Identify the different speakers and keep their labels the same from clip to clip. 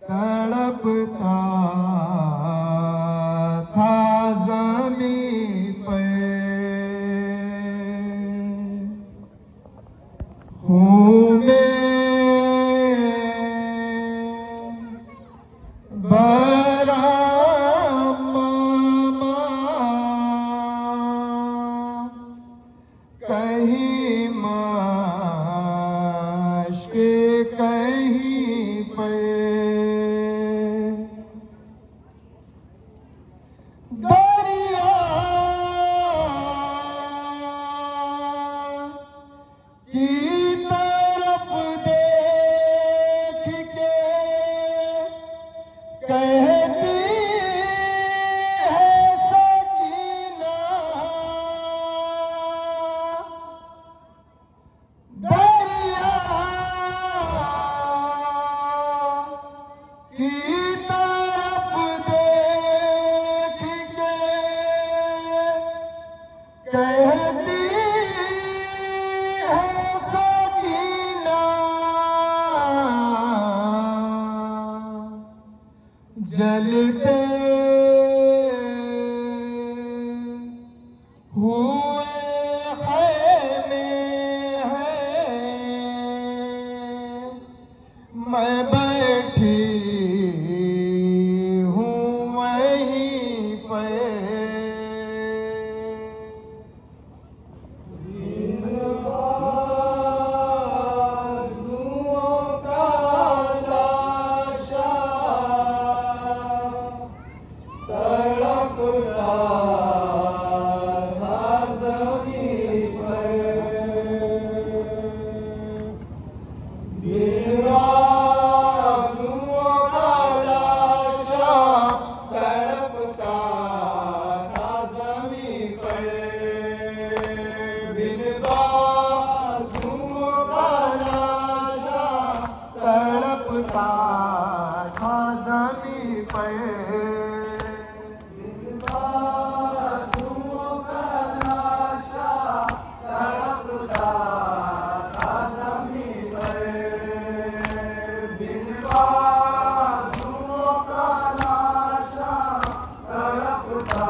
Speaker 1: तड़पता था ज़मीं पर, खून में भरा मामा कहीं माश्क कहीं पर। दरिया की तरफ देख के कहती है सकीना, दरिया की तरफ देख के कहती है सकीना, जलते हुए खैमे हैं, मैं बैठी हूँ वहीं पर। तड़पता था ज़मीं पर, बाजुओं का लाशा तड़पता था ज़मीं पर, बिन बाजुओं का लाशा तड़पता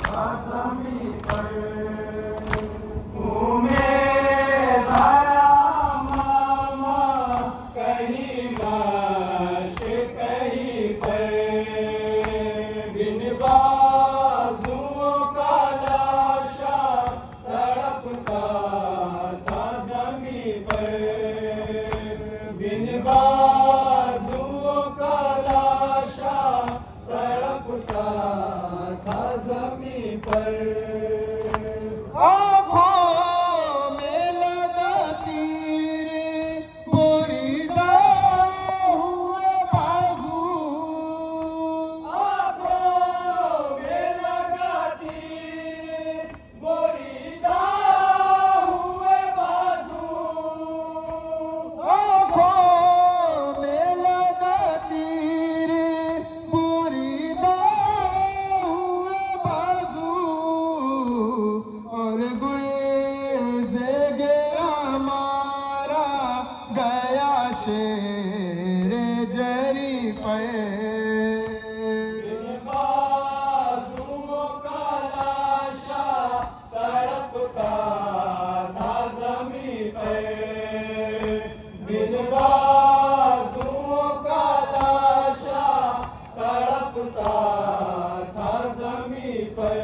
Speaker 1: था ज़मीं पर। बाजुओं का लाशा तड़पता था ज़मीं पर, बिन बाजुओं का लाशा तड़पता था ज़मीं पर। आँखों में लगा तीर बुरीदा हुए बाजू, शेरे जरी पे बिन बाजुओं का लाशा तड़पता था ज़मीं पे, बिन बाजुओं का लाशा तड़पता था ज़मीं पर।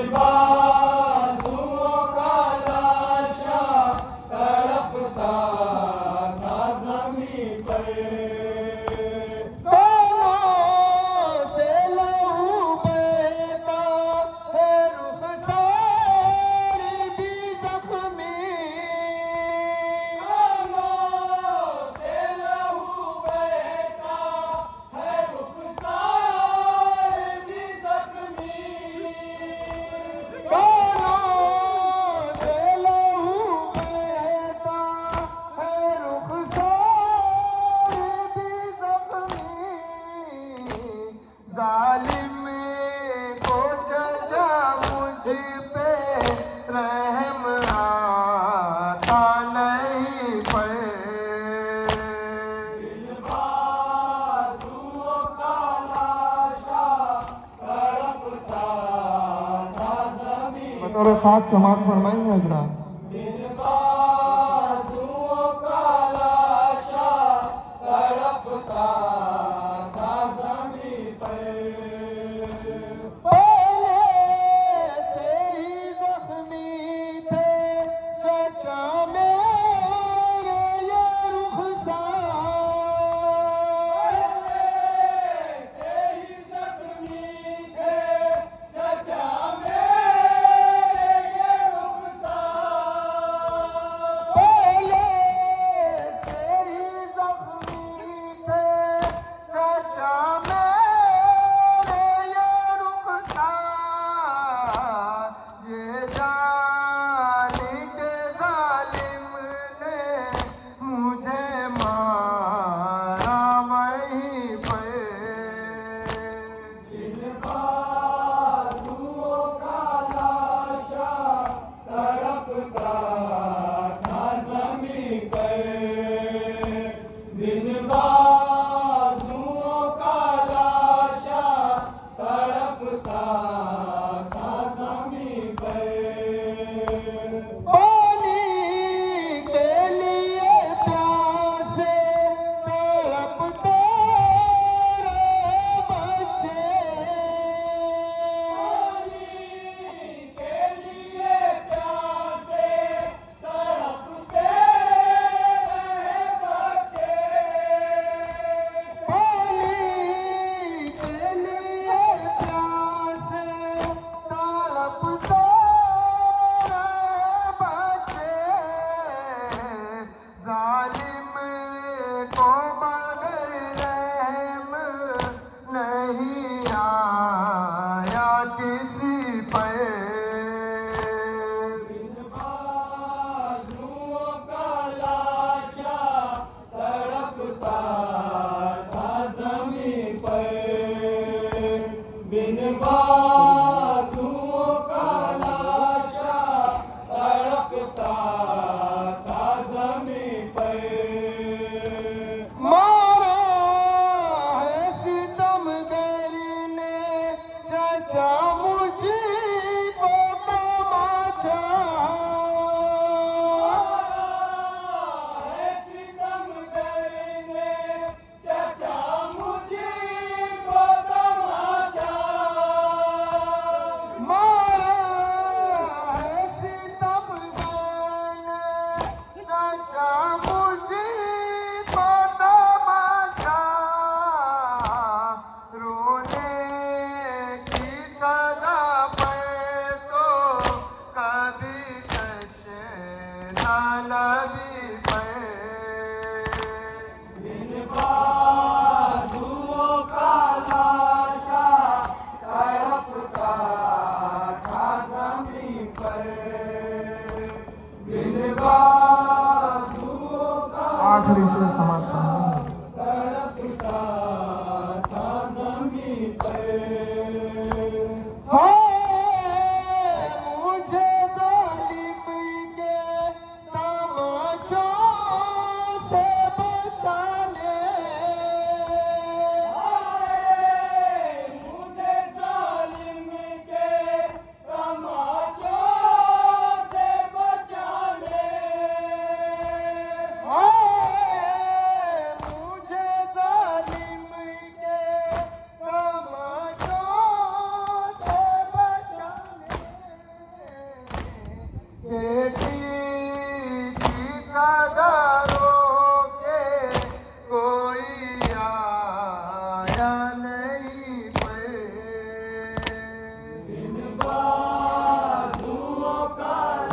Speaker 1: बाजुओं का लाशा तड़पता था ज़मीं पर।
Speaker 2: जालिम को जजा मुझ पे रहम आता नहीं पर।
Speaker 1: बाजुओं का लाशा तड़पता था ज़मीं पर।
Speaker 2: बतौर खास समाअत फरमाएंगे हजरात।
Speaker 1: बाजुओं का लाशा तड़पता था ज़मीं पर।
Speaker 2: पहले से ही जख्मी थे चचा मेरे ये रुखसार।
Speaker 1: से ही ज़ख्मी थे चचा मेरे ये रुखसार।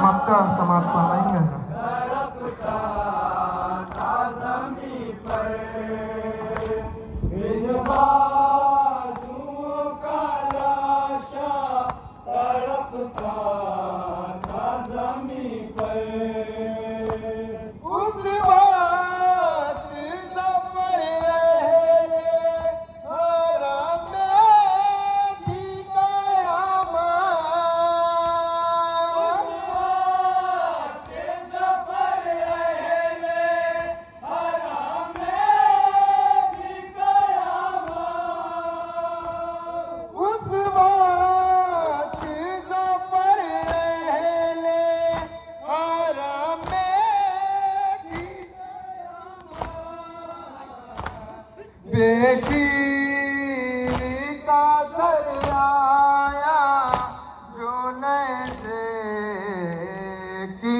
Speaker 2: समाप्त फरमाएंगे हजरत।
Speaker 1: तड़पता था ज़मीं पर, इन बाजुओं का लाशा तड़पता था ज़मीं पर।
Speaker 2: उस वक्त ज़फ़र हरम में थी क़यामत।
Speaker 1: उस वक्त ज़फ़र अहले हरम में थी क़यामत।
Speaker 2: उस वक्त ज़फ़र अहले हरम में थी बेशीर का सर आया जो नैसे की